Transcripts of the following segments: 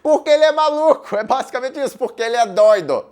Porque ele é maluco, é basicamente isso, porque ele é doido.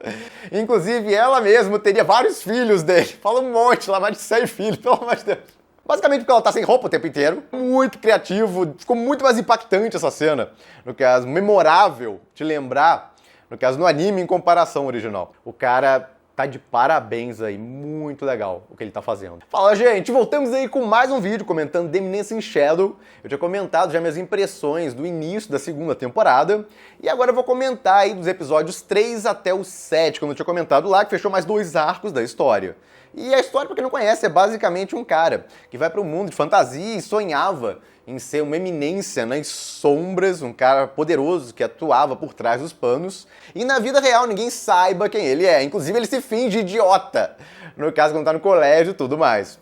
Inclusive, ela mesma teria vários filhos dele. Fala um monte, lá mais de 100 filhos, pelo amor de Deus. Basicamente porque ela tá sem roupa o tempo inteiro. Muito criativo, ficou muito mais impactante essa cena. No caso, memorável de lembrar, no caso, no anime em comparação ao original. O cara tá de parabéns aí, muito legal o que ele tá fazendo. Fala, gente, voltamos aí com mais um vídeo comentando The Eminence in Shadow. Eu tinha comentado já minhas impressões do início da segunda temporada, e agora eu vou comentar aí dos episódios 3 até o 7, como eu tinha comentado lá, que fechou mais 2 arcos da história. E a história, pra quem não conhece, é basicamente um cara que vai para o mundo de fantasia e sonhava em ser uma eminência nas sombras, um cara poderoso que atuava por trás dos panos, e na vida real ninguém saiba quem ele é. Inclusive ele se finge idiota, no caso quando tá no colégio e tudo mais.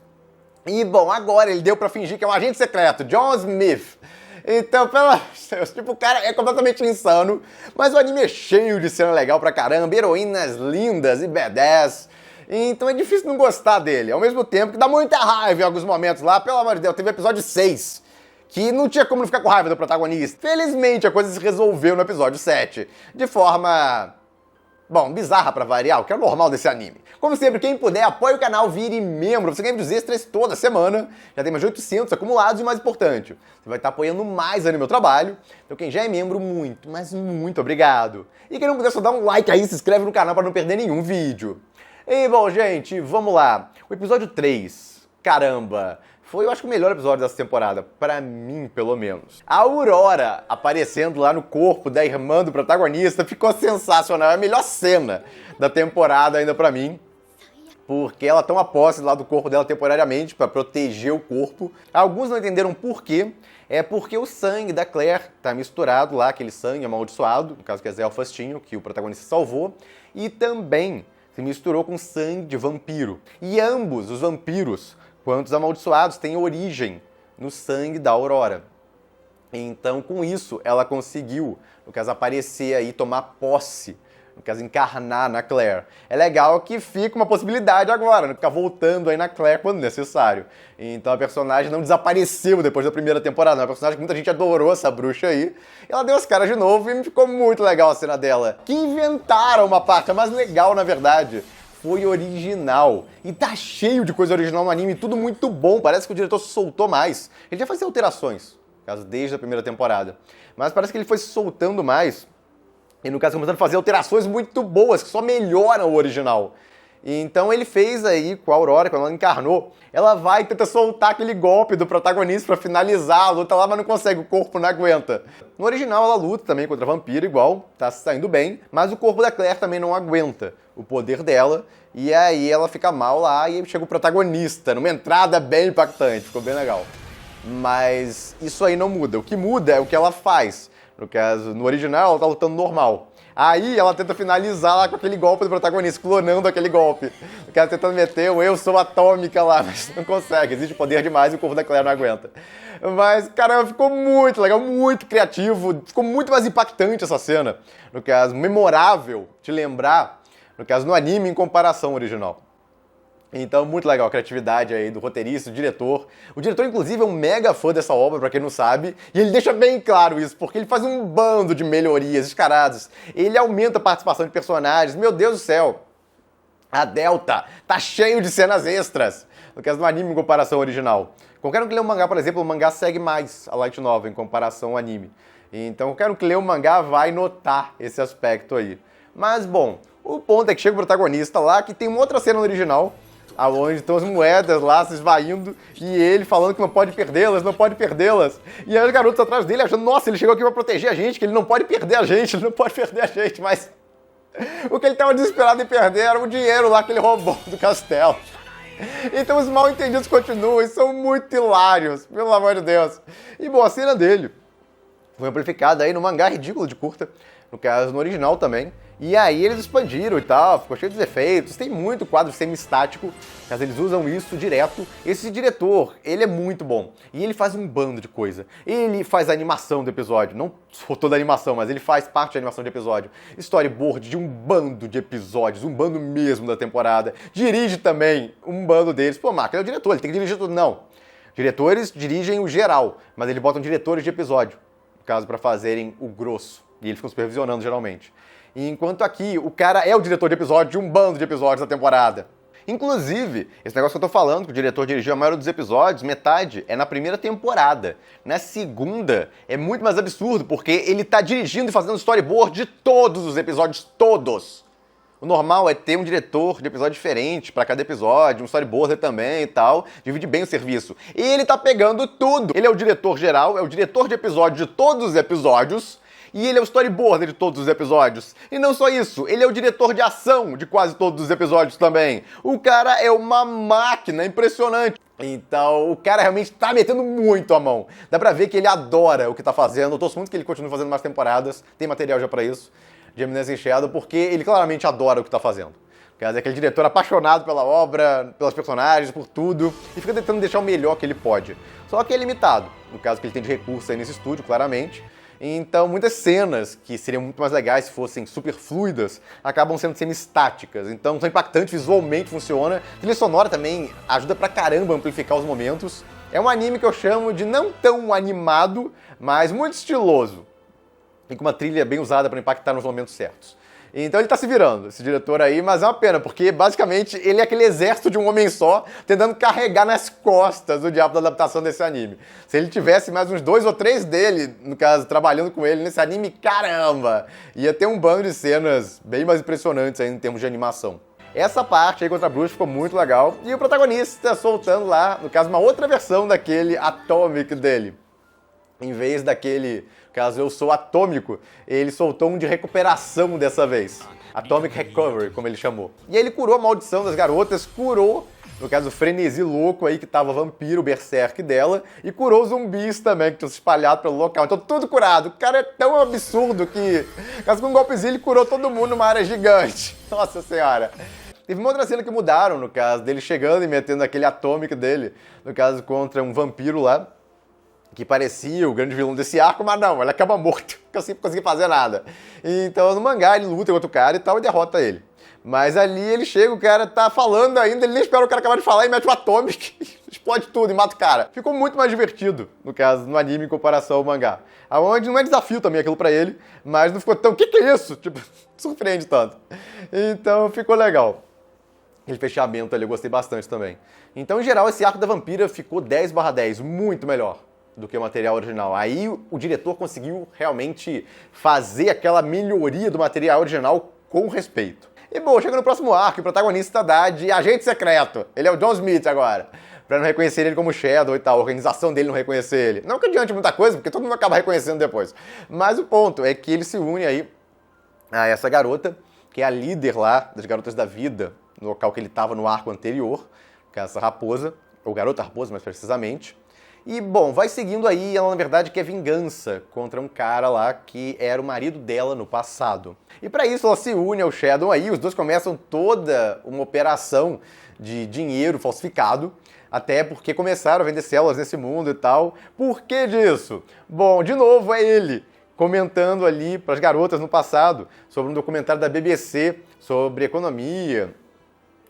E bom, agora ele deu pra fingir que é um agente secreto, John Smith. Então, pelo Deus, tipo, o cara é completamente insano, mas o anime é cheio de cena legal pra caramba, heroínas lindas e badass. Então é difícil não gostar dele, ao mesmo tempo que dá muita raiva em alguns momentos lá. Pelo amor de Deus, teve o episódio 6, que não tinha como não ficar com raiva do protagonista. Felizmente a coisa se resolveu no episódio 7, de forma, bom, bizarra pra variar, o que é normal desse anime. Como sempre, quem puder, apoie o canal, vire membro, você ganha vídeos extras toda semana, já tem mais de 800 acumulados e mais importante, você vai estar apoiando mais aí no meu trabalho, então quem já é membro, muito, mas muito obrigado. E quem não puder, só dá um like aí, se inscreve no canal pra não perder nenhum vídeo. E bom, gente, vamos lá. O episódio 3, caramba, foi, eu acho, o melhor episódio dessa temporada, pra mim, pelo menos. A Aurora aparecendo lá no corpo da irmã do protagonista ficou sensacional, é a melhor cena da temporada ainda pra mim, porque ela toma posse lá do corpo dela temporariamente pra proteger o corpo. Alguns não entenderam por quê. É porque o sangue da Claire tá misturado lá, aquele sangue amaldiçoado, no caso que é Zelfastinho, que o protagonista salvou, e também se misturou com sangue de vampiro. E ambos, os vampiros quanto os amaldiçoados, têm origem no sangue da Aurora. Então, com isso, ela conseguiu, no caso, aparecer aí, tomar posse, no caso, encarnar na Claire. É legal que fica uma possibilidade agora, né? Ficar voltando aí na Claire quando necessário. Então a personagem não desapareceu depois da primeira temporada. É uma personagem que muita gente adorou, essa bruxa aí. Ela deu as caras de novo e ficou muito legal a cena dela. Que inventaram uma parte, a mais legal, na verdade, foi original. E tá cheio de coisa original no anime, tudo muito bom. Parece que o diretor se soltou mais. Ele já fazia alterações, no caso, desde a primeira temporada. Mas parece que ele foi se soltando mais. E no caso, começando a fazer alterações muito boas, que só melhoram o original. Então ele fez aí com a Aurora, quando ela encarnou, ela vai e tenta soltar aquele golpe do protagonista pra finalizar a luta lá, mas não consegue, o corpo não aguenta. No original ela luta também contra a vampira igual, tá saindo bem, mas o corpo da Claire também não aguenta o poder dela, e aí ela fica mal lá e aí chega o protagonista, numa entrada bem impactante, ficou bem legal. Mas isso aí não muda, o que muda é o que ela faz. No caso, no original, ela tá lutando normal. Aí ela tenta finalizar lá com aquele golpe do protagonista, clonando aquele golpe. O cara tentando meter o eu sou atômica lá, mas não consegue. Existe poder demais e o corpo da Claire não aguenta. Mas, caramba, ficou muito legal, muito criativo. Ficou muito mais impactante essa cena. No caso, memorável de lembrar, no caso, no anime em comparação ao original. Então, muito legal a criatividade aí do roteirista, do diretor. O diretor, inclusive, é um mega fã dessa obra, pra quem não sabe, e ele deixa bem claro isso, porque ele faz um bando de melhorias descaradas. Ele aumenta a participação de personagens. Meu Deus do céu! A Delta tá cheio de cenas extras, no caso do anime em comparação ao original. Qualquer um que lê o mangá, por exemplo, o mangá segue mais a Light Novel em comparação ao anime. Então, qualquer um que lê o mangá vai notar esse aspecto aí. Mas, bom, o ponto é que chega o protagonista lá, que tem uma outra cena no original, aonde estão as moedas lá se esvaindo e ele falando que não pode perdê-las, não pode perdê-las. E aí os garotos atrás dele achando, nossa, ele chegou aqui pra proteger a gente, que ele não pode perder a gente, ele não pode perder a gente, mas o que ele tava desesperado em perder era o dinheiro lá que ele roubou do castelo. Então os mal entendidos continuam e são muito hilários, pelo amor de Deus. E bom, a cena dele foi amplificada aí no mangá ridículo de curta, no caso no original também. E aí eles expandiram e tal, ficou cheio de efeitos, tem muito quadro semi-estático, mas eles usam isso direto. Esse diretor, ele é muito bom, e ele faz um bando de coisa. Ele faz a animação do episódio, não toda a animação, mas ele faz parte da animação de episódio. Storyboard de um bando de episódios, um bando mesmo da temporada. Dirige também um bando deles. Pô, Marco, ele é o diretor, ele tem que dirigir tudo. Não. Diretores dirigem o geral, mas eles botam diretores de episódio, no caso, para fazerem o grosso E eles ficam supervisionando, geralmente. Enquanto aqui, o cara é o diretor de episódio de um bando de episódios da temporada. Inclusive, esse negócio que eu tô falando, que o diretor dirigiu a maioria dos episódios, metade, é na primeira temporada. Na segunda, é muito mais absurdo, porque ele tá dirigindo e fazendo storyboard de todos os episódios, todos. O normal é ter um diretor de episódio diferente para cada episódio, um storyboarder também e tal, divide bem o serviço. E ele tá pegando tudo. Ele é o diretor geral, é o diretor de episódio de todos os episódios, e ele é o storyboarder de todos os episódios. E não só isso, ele é o diretor de ação de quase todos os episódios também. O cara é uma máquina impressionante. Então, o cara realmente tá metendo muito a mão. Dá pra ver que ele adora o que tá fazendo. Eu torço muito que ele continue fazendo mais temporadas. Tem material já pra isso, de Eminence in Shadow, porque ele claramente adora o que tá fazendo. É aquele diretor apaixonado pela obra, pelos personagens, por tudo, e fica tentando deixar o melhor que ele pode. Só que é limitado, no caso que ele tem de recurso aí nesse estúdio, claramente. Então, muitas cenas que seriam muito mais legais se fossem super fluidas, acabam sendo semi-estáticas. Então, são impactantes, visualmente funciona. A trilha sonora também ajuda pra caramba a amplificar os momentos. É um anime que eu chamo de não tão animado, mas muito estiloso. E com uma trilha bem usada para impactar nos momentos certos. Então ele tá se virando, esse diretor aí, mas é uma pena, porque basicamente ele é aquele exército de um homem só, tentando carregar nas costas o diabo da adaptação desse anime. Se ele tivesse mais uns 2 ou 3 dele, no caso, trabalhando com ele nesse anime, caramba! Ia ter um bando de cenas bem mais impressionantes aí em termos de animação. Essa parte aí contra a bruxa ficou muito legal, e o protagonista soltando lá, no caso, uma outra versão daquele Atomic dele. Em vez daquele, caso eu sou atômico, ele soltou um de recuperação dessa vez. Atomic Recovery, como ele chamou. E aí ele curou a maldição das garotas, curou, no caso, o frenesi louco aí que tava o vampiro, o berserk dela, e curou os zumbis também, que tinham se espalhado pelo local. Então tudo curado. O cara é tão absurdo que, caso com um golpezinho, ele curou todo mundo numa área gigante. Nossa senhora. Teve uma outra cena que mudaram, no caso, dele chegando e metendo aquele Atomic dele, no caso, contra um vampiro lá, que parecia o grande vilão desse arco, mas não, ele acaba morto, porque eu sempre consegui fazer nada. Então, no mangá, ele luta contra o cara e tal, e derrota ele. Mas ali ele chega, o cara tá falando ainda, ele nem espera o cara acabar de falar e mete o Atomic, explode tudo e mata o cara. Ficou muito mais divertido, no caso, no anime, em comparação ao mangá. Aonde não é desafio também aquilo pra ele, mas não ficou tão, o que é isso? Tipo, surpreende tanto. Então, ficou legal. Aquele fechamento ali, eu gostei bastante também. Então, em geral, esse arco da vampira ficou 10/10, muito melhor do que o material original. Aí o diretor conseguiu realmente fazer aquela melhoria do material original com respeito. E bom, chega no próximo arco, o protagonista dá de agente secreto. Ele é o John Smith agora. Pra não reconhecer ele como Shadow e tal, a organização dele não reconhecer ele. Não que adiante muita coisa, porque todo mundo acaba reconhecendo depois. Mas o ponto é que ele se une aí a essa garota, que é a líder lá das Garotas da Vida, no local que ele estava no arco anterior, que é essa raposa, ou garota raposa mais precisamente. E, bom, vai seguindo aí, ela na verdade quer vingança contra um cara lá que era o marido dela no passado. E pra isso ela se une ao Shadow aí, os dois começam toda uma operação de dinheiro falsificado, até porque começaram a vender células nesse mundo e tal. Por que disso? Bom, de novo é ele comentando ali pras garotas no passado sobre um documentário da BBC sobre economia,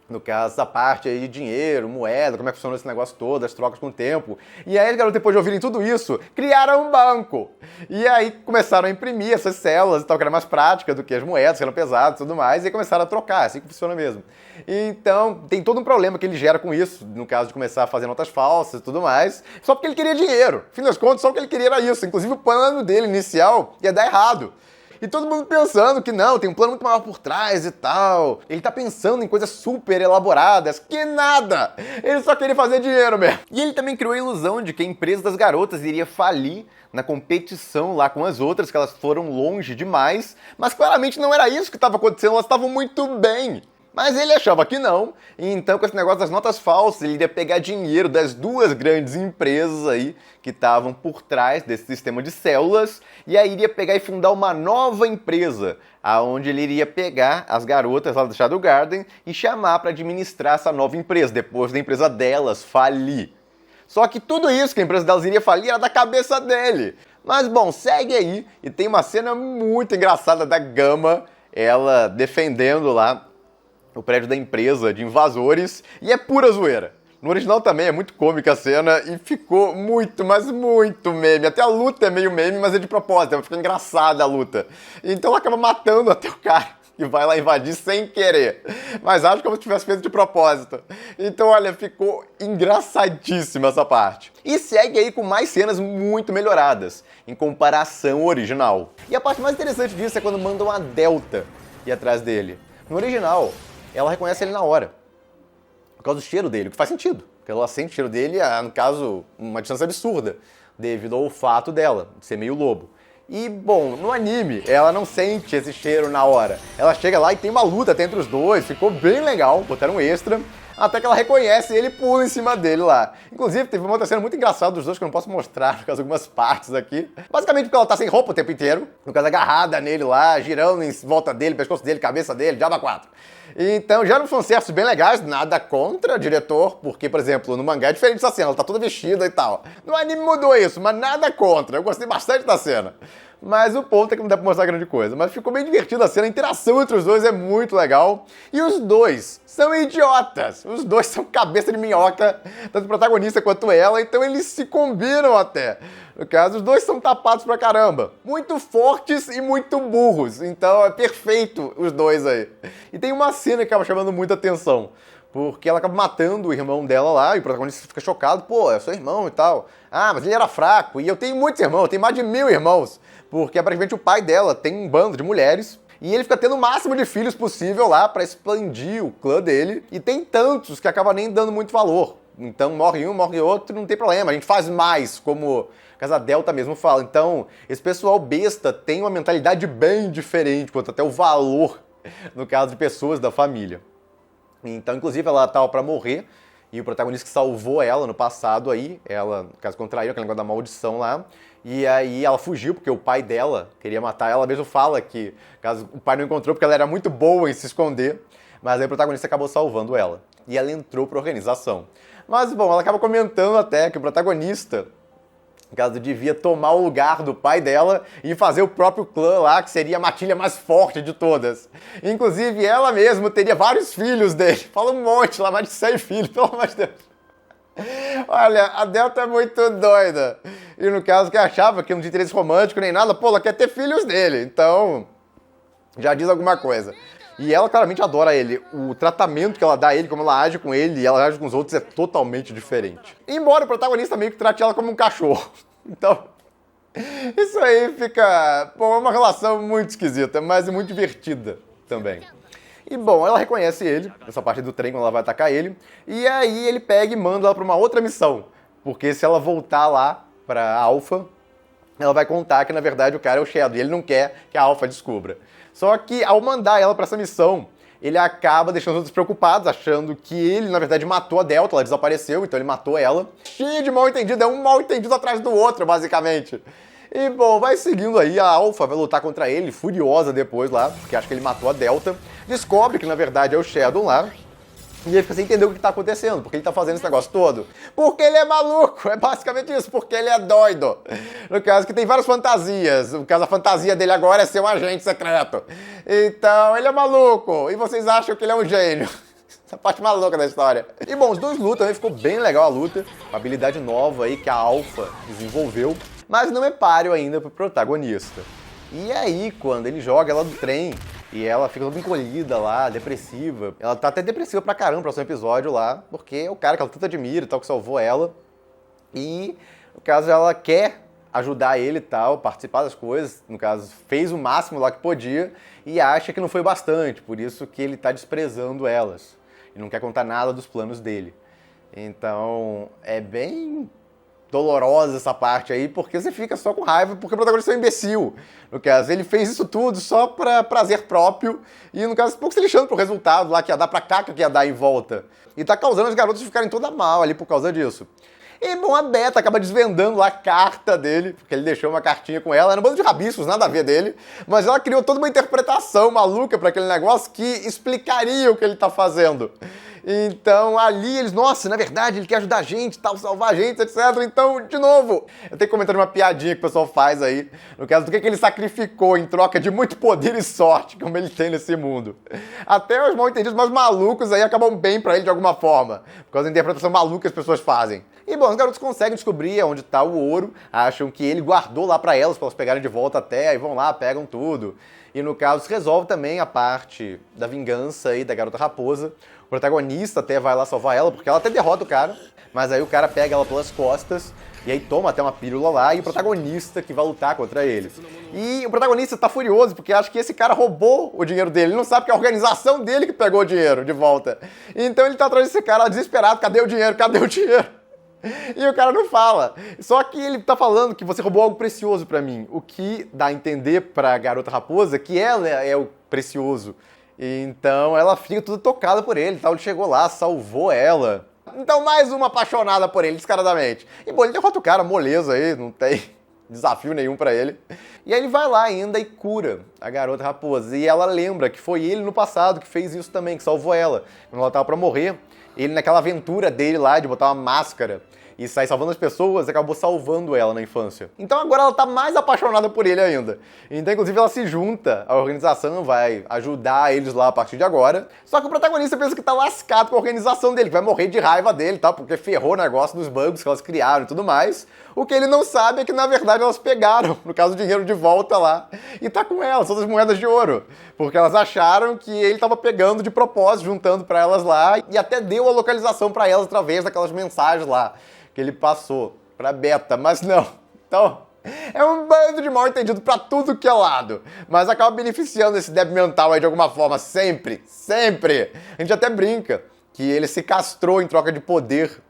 no caso, essa parte aí de dinheiro, moeda, como é que funciona esse negócio todo, as trocas com o tempo. E aí, garoto, depois de ouvirem tudo isso, criaram um banco. E aí começaram a imprimir essas células e tal, que era mais prática do que as moedas, que eram pesadas e tudo mais, e aí começaram a trocar, assim que funciona mesmo. Então, tem todo um problema que ele gera com isso, no caso de começar a fazer notas falsas e tudo mais, só porque ele queria dinheiro. Fim das contas, só o que ele queria era isso. Inclusive, o plano dele inicial ia dar errado. E todo mundo pensando que não, tem um plano muito maior por trás e tal. Ele tá pensando em coisas super elaboradas, que nada! Ele só queria fazer dinheiro mesmo. E ele também criou a ilusão de que a empresa das garotas iria falir na competição lá com as outras, que elas foram longe demais. Mas claramente não era isso que estava acontecendo, elas estavam muito bem. Mas ele achava que não, e então com esse negócio das notas falsas, ele iria pegar dinheiro das duas grandes empresas aí que estavam por trás desse sistema de células, e aí iria pegar e fundar uma nova empresa, aonde ele iria pegar as garotas lá do Shadow Garden e chamar para administrar essa nova empresa, depois da empresa delas falir. Só que tudo isso que a empresa delas iria falir era da cabeça dele. Mas bom, segue aí, e tem uma cena muito engraçada da Gama, ela defendendo lá o prédio da empresa de invasores, e é pura zoeira. No original também é muito cômica a cena e ficou muito, mas muito meme. Até a luta é meio meme, mas é de propósito, fica engraçada a luta. Então ela acaba matando até o cara que vai lá invadir sem querer. Mas acho como se tivesse feito de propósito. Então, olha, ficou engraçadíssima essa parte. E segue aí com mais cenas muito melhoradas, em comparação ao original. E a parte mais interessante disso é quando mandam a Delta ir atrás dele. No original, ela reconhece ele na hora, por causa do cheiro dele, o que faz sentido. Porque ela sente o cheiro dele, no caso, uma distância absurda, devido ao olfato dela, de ser meio lobo. E, bom, no anime, ela não sente esse cheiro na hora. Ela chega lá e tem uma luta até entre os dois, ficou bem legal, botaram um extra, até que ela reconhece ele e pula em cima dele lá. Inclusive, teve uma outra cena muito engraçada dos dois que eu não posso mostrar, por causa de algumas partes aqui. Basicamente porque ela tá sem roupa o tempo inteiro, no caso agarrada nele lá, girando em volta dele, pescoço dele, cabeça dele, diabo 4. Então, já não fanservice bem legais, nada contra diretor, porque, por exemplo, no mangá é diferente essa cena, ela tá toda vestida e tal. No anime mudou isso, mas nada contra, eu gostei bastante da cena. Mas o ponto é que não dá pra mostrar grande coisa. Mas ficou bem divertida a cena, a interação entre os dois é muito legal. E os dois são idiotas. Os dois são cabeça de minhoca, tanto o protagonista quanto ela, então eles se combinam até. No caso, os dois são tapados pra caramba. Muito fortes e muito burros. Então é perfeito os dois aí. E tem uma cena que acaba chamando muita atenção. Porque ela acaba matando o irmão dela lá, e o protagonista fica chocado. Pô, é seu irmão e tal. Ah, mas ele era fraco. E eu tenho muitos irmãos, eu tenho mais de 1000 irmãos. Porque aparentemente o pai dela tem um bando de mulheres. E ele fica tendo o máximo de filhos possível lá pra expandir o clã dele. E tem tantos que acaba nem dando muito valor. Então morre um, morre outro, não tem problema. A gente faz mais, como a Casa Delta mesmo fala. Então, esse pessoal besta tem uma mentalidade bem diferente quanto até o valor, no caso de pessoas da família. Então, inclusive, ela estava para morrer, e o protagonista que salvou ela no passado aí, ela, no caso, contraiu aquele negócio da maldição lá, e aí ela fugiu, porque o pai dela queria matar ela, mesmo fala que, caso o pai não encontrou, porque ela era muito boa em se esconder, mas aí o protagonista acabou salvando ela, e ela entrou para a organização. Mas, bom, ela acaba comentando até que o protagonista, no caso, devia tomar o lugar do pai dela e fazer o próprio clã lá, que seria a matilha mais forte de todas. Inclusive, ela mesma teria vários filhos dele. Fala um monte lá, mais de 100 filhos, pelo amor de Deus. Olha, a Delta é muito doida. E no caso, que achava que não tinha interesse romântico nem nada, pô, ela quer ter filhos dele. Então, já diz alguma coisa. E ela claramente adora ele. O tratamento que ela dá a ele, como ela age com ele e ela age com os outros é totalmente diferente. Embora o protagonista meio que trate ela como um cachorro. Então, isso aí fica... Bom, é uma relação muito esquisita, mas muito divertida também. E bom, ela reconhece ele, essa parte do trem, quando ela vai atacar ele. E aí ele pega e manda ela pra uma outra missão. Porque se ela voltar lá pra Alpha, ela vai contar que na verdade o cara é o Shadow. E ele não quer que a Alpha descubra. Só que ao mandar ela pra essa missão, ele acaba deixando os outros preocupados, achando que ele, na verdade, matou a Delta, ela desapareceu, então ele matou ela. Cheio de mal entendido, é um mal entendido atrás do outro, basicamente. E, bom, vai seguindo aí, a Alpha vai lutar contra ele, furiosa depois lá, porque acha que ele matou a Delta. Descobre que, na verdade, é o Shadow lá. E ele fica sem entender o que tá acontecendo, porque ele tá fazendo esse negócio todo. Porque ele é maluco, é basicamente isso, porque ele é doido. No caso, que tem várias fantasias. No caso, a fantasia dele agora é ser um agente secreto. Então, ele é maluco, e vocês acham que ele é um gênio. Essa parte maluca da história. E bom, os dois lutam, também ficou bem legal a luta. Uma habilidade nova aí que a Alpha desenvolveu. Mas não é páreo ainda pro protagonista. E aí, quando ele joga ela do trem, e ela fica toda encolhida lá, depressiva. Ela tá até depressiva pra caramba no próximo episódio lá, porque é o cara que ela tanto admira e tal, que salvou ela. E, no caso, ela quer ajudar ele e tal, participar das coisas. No caso, fez o máximo lá que podia e acha que não foi bastante. Por isso que ele tá desprezando elas. E não quer contar nada dos planos dele. Então, é bem dolorosa essa parte aí, porque você fica só com raiva porque o protagonista é um imbecil. No caso, ele fez isso tudo só pra prazer próprio e, no caso, pouco se lixando pro resultado lá que ia dar, pra caca que ia dar em volta. E tá causando os garotos ficarem toda mal ali por causa disso. E, bom, a Beta acaba desvendando lá a carta dele, porque ele deixou uma cartinha com ela, era um bando de rabiscos, nada a ver dele, mas ela criou toda uma interpretação maluca pra aquele negócio que explicaria o que ele tá fazendo. Então ali eles, nossa, na verdade ele quer ajudar a gente, tal, salvar a gente, etc. Então, de novo, eu tenho que comentar uma piadinha que o pessoal faz aí, no caso do que ele sacrificou em troca de muito poder e sorte, como ele tem nesse mundo. Até os mal entendidos, mas malucos aí acabam bem pra ele de alguma forma, por causa da interpretação maluca que as pessoas fazem. E bom, os garotos conseguem descobrir onde tá o ouro, acham que ele guardou lá pra elas pegarem de volta até, aí vão lá, pegam tudo. E no caso, se resolve também a parte da vingança aí da garota raposa. O protagonista até vai lá salvar ela, porque ela até derrota o cara, mas aí o cara pega ela pelas costas e aí toma até uma pílula lá, e o protagonista que vai lutar contra ele. E o protagonista tá furioso, porque acha que esse cara roubou o dinheiro dele. Ele não sabe que é a organização dele que pegou o dinheiro de volta. Então ele tá atrás desse cara desesperado, cadê o dinheiro, cadê o dinheiro? E o cara não fala. Só que ele tá falando que você roubou algo precioso pra mim. O que dá a entender pra garota raposa que ela é o precioso. Então ela fica tudo tocada por ele, tal. Ele chegou lá, salvou ela. Então mais uma apaixonada por ele, descaradamente. E bom, ele derrota o cara, moleza aí, não tem desafio nenhum pra ele. E aí ele vai lá ainda e cura a garota raposa. E ela lembra que foi ele no passado que fez isso também, que salvou ela. Quando ela tava pra morrer, ele naquela aventura dele lá de botar uma máscara e sair salvando as pessoas, acabou salvando ela na infância. Então agora ela tá mais apaixonada por ele ainda. Então, inclusive, ela se junta à organização, vai ajudar eles lá a partir de agora. Só que o protagonista pensa que tá lascado com a organização dele, que vai morrer de raiva dele, tá? Porque ferrou o negócio dos bugs que elas criaram e tudo mais. O que ele não sabe é que, na verdade, elas pegaram, no caso, o dinheiro de volta lá. E tá com elas, todas as moedas de ouro. Porque elas acharam que ele tava pegando de propósito, juntando pra elas lá. E até deu a localização pra elas através daquelas mensagens lá que ele passou pra Beta, mas não. Então, é um bando de mal entendido pra tudo que é lado. Mas acaba beneficiando esse débil mental aí de alguma forma, sempre, sempre. A gente até brinca que ele se castrou em troca de poder,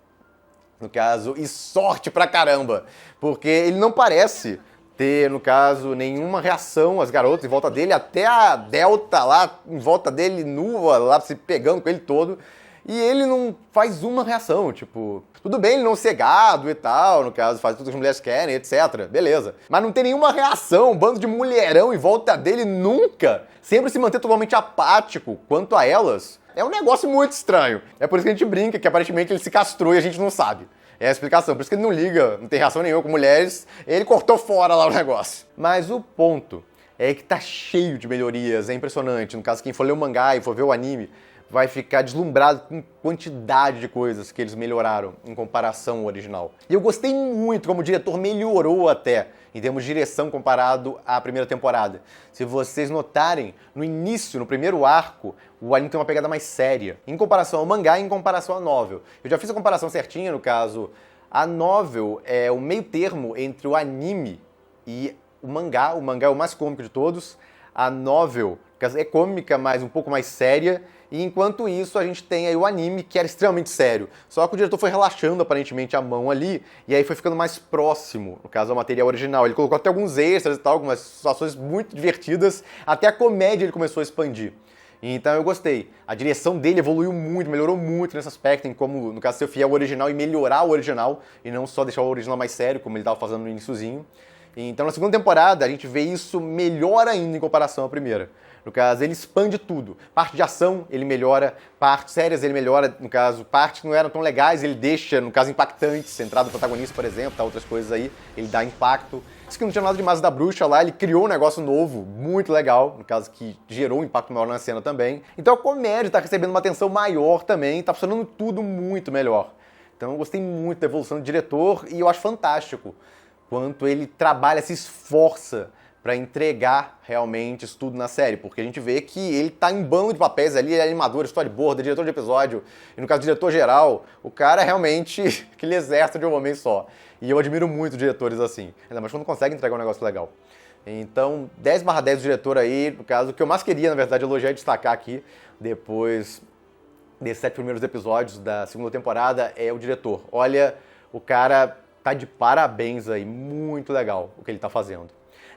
no caso, e sorte pra caramba. Porque ele não parece ter, no caso, nenhuma reação às garotas em volta dele, até a Delta lá em volta dele, nua, lá se pegando com ele todo. E ele não faz uma reação, tipo, tudo bem ele não ser gado e tal, no caso, faz tudo que as mulheres querem, etc, beleza. Mas não tem nenhuma reação, um bando de mulherão em volta dele nunca, sempre se manter totalmente apático quanto a elas, é um negócio muito estranho. É por isso que a gente brinca que aparentemente ele se castrou e a gente não sabe. É a explicação, por isso que ele não liga, não tem reação nenhuma com mulheres, ele cortou fora lá o negócio. Mas o ponto é que tá cheio de melhorias, é impressionante. No caso, quem for ler o mangá e for ver o anime, vai ficar deslumbrado com a quantidade de coisas que eles melhoraram em comparação ao original. E eu gostei muito como o diretor melhorou até, em termos de direção comparado à primeira temporada. Se vocês notarem, no início, no primeiro arco, o anime tem uma pegada mais séria, em comparação ao mangá e em comparação à novel. Eu já fiz a comparação certinha, no caso, a novel é o meio termo entre o anime e o mangá é o mais cômico de todos, a novel é cômica, mas um pouco mais séria, e enquanto isso a gente tem aí o anime, que era extremamente sério. Só que o diretor foi relaxando aparentemente a mão ali, e aí foi ficando mais próximo, no caso, ao material original. Ele colocou até alguns extras e tal, algumas situações muito divertidas, até a comédia ele começou a expandir. Então eu gostei. A direção dele evoluiu muito, melhorou muito nesse aspecto, em como, no caso, ser fiel ao original e melhorar o original, e não só deixar o original mais sério, como ele estava fazendo no iniciozinho. Então na segunda temporada a gente vê isso melhor ainda em comparação à primeira. No caso, ele expande tudo. Parte de ação, ele melhora. Partes sérias, ele melhora. No caso, partes que não eram tão legais, ele deixa, no caso, impactantes. Centrado no protagonista, por exemplo, tá, outras coisas aí. Ele dá impacto. Isso que não tinha nada demais da bruxa lá, ele criou um negócio novo, muito legal. No caso, que gerou um impacto maior na cena também. Então a comédia tá recebendo uma atenção maior também. Tá funcionando tudo muito melhor. Então eu gostei muito da evolução do diretor e eu acho fantástico quanto ele trabalha, se esforça para entregar realmente isso tudo na série, porque a gente vê que ele tá em bando de papéis ali, ele é animador, storyboard, diretor de episódio, e no caso diretor geral, o cara é realmente aquele exército de um homem só. E eu admiro muito diretores assim, ainda mais quando consegue entregar um negócio legal. Então, 10/10 do diretor aí, no caso, o que eu mais queria, na verdade, elogiar e destacar aqui, depois desses 7 primeiros episódios da segunda temporada, é o diretor. Olha, o cara tá de parabéns aí, muito legal o que ele tá fazendo.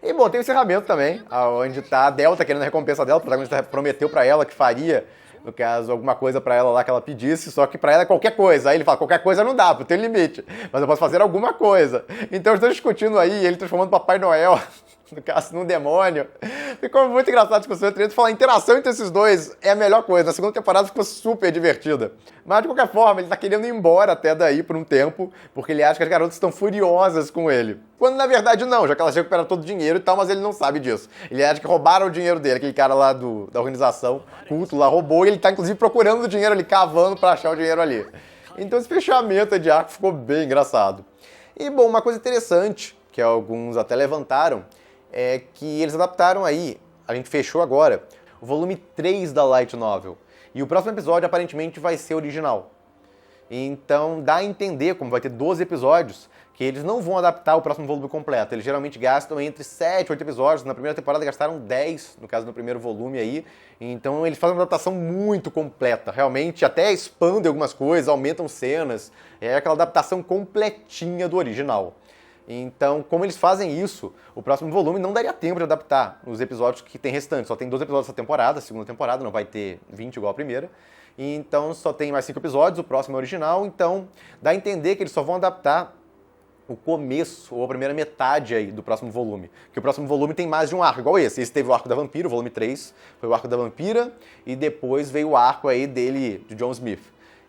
E bom, tem o encerramento também, onde tá a Delta querendo a recompensa dela, o protagonista prometeu pra ela que faria, no caso, alguma coisa pra ela lá que ela pedisse, só que pra ela é qualquer coisa. Aí ele fala, qualquer coisa não dá, porque tem limite, mas eu posso fazer alguma coisa. Então eles estão discutindo aí, ele transformando o Papai Noel no caso, num demônio. Ficou muito engraçado a discussão entre eles. Falar, a interação entre esses dois é a melhor coisa. Na segunda temporada ficou super divertida. Mas, de qualquer forma, ele tá querendo ir embora até daí por um tempo, porque ele acha que as garotas estão furiosas com ele. Quando, na verdade, não, já que elas recuperaram todo o dinheiro e tal, mas ele não sabe disso. Ele acha que roubaram o dinheiro dele, aquele cara lá da organização, culto lá, roubou, e ele tá, inclusive, procurando o dinheiro ali, cavando pra achar o dinheiro ali. Então, esse fechamento de arco ficou bem engraçado. E, bom, uma coisa interessante, que alguns até levantaram, é que eles adaptaram aí, a gente fechou agora, o volume 3 da Light Novel. E o próximo episódio, aparentemente, vai ser original. Então, dá a entender, como vai ter 12 episódios, que eles não vão adaptar o próximo volume completo. Eles geralmente gastam entre 7 e 8 episódios. Na primeira temporada gastaram 10, no caso do primeiro volume aí. Então eles fazem uma adaptação muito completa. Realmente até expandem algumas coisas, aumentam cenas. É aquela adaptação completinha do original. Então, como eles fazem isso, o próximo volume não daria tempo de adaptar os episódios que tem restantes. Só tem 12 episódios essa temporada, a segunda temporada, não vai ter 20 igual a primeira. Então só tem mais 5 episódios, o próximo é original. Então dá a entender que eles só vão adaptar o começo, ou a primeira metade aí do próximo volume. Que o próximo volume tem mais de um arco, igual esse. Esse teve o arco da vampira, o volume 3, foi o arco da vampira, e depois veio o arco aí dele, de John Smith.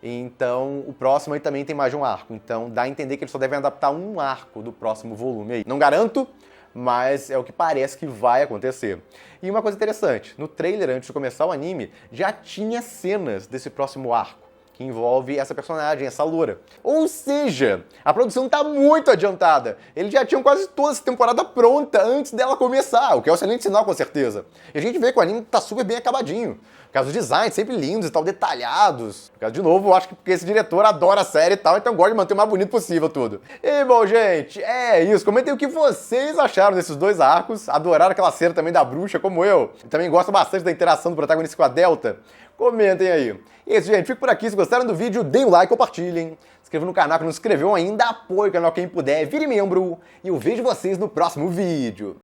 Então, o próximo aí também tem mais de um arco. Então, dá a entender que eles só devem adaptar um arco do próximo volume aí. Não garanto, mas é o que parece que vai acontecer. E uma coisa interessante, no trailer, antes de começar o anime, já tinha cenas desse próximo arco, que envolve essa personagem, essa loura. Ou seja, a produção tá muito adiantada. Eles já tinham quase toda essa temporada pronta antes dela começar, o que é um excelente sinal, com certeza. E a gente vê que o anime tá super bem acabadinho. Por causa dos designs, sempre lindos e tal, detalhados. Por causa, de novo, eu acho que porque esse diretor adora a série e tal, então gosta de manter o mais bonito possível tudo. E, bom, gente, é isso. Comentem o que vocês acharam desses dois arcos. Adoraram aquela cena também da bruxa, como eu. Também gosto bastante da interação do protagonista com a Delta. Comentem aí. E é isso, gente. Fico por aqui. Se gostaram do vídeo, deem um like, compartilhem. Se inscrevam no canal que não se inscreveu ainda. Apoie o canal quem puder. Vire membro. E eu vejo vocês no próximo vídeo.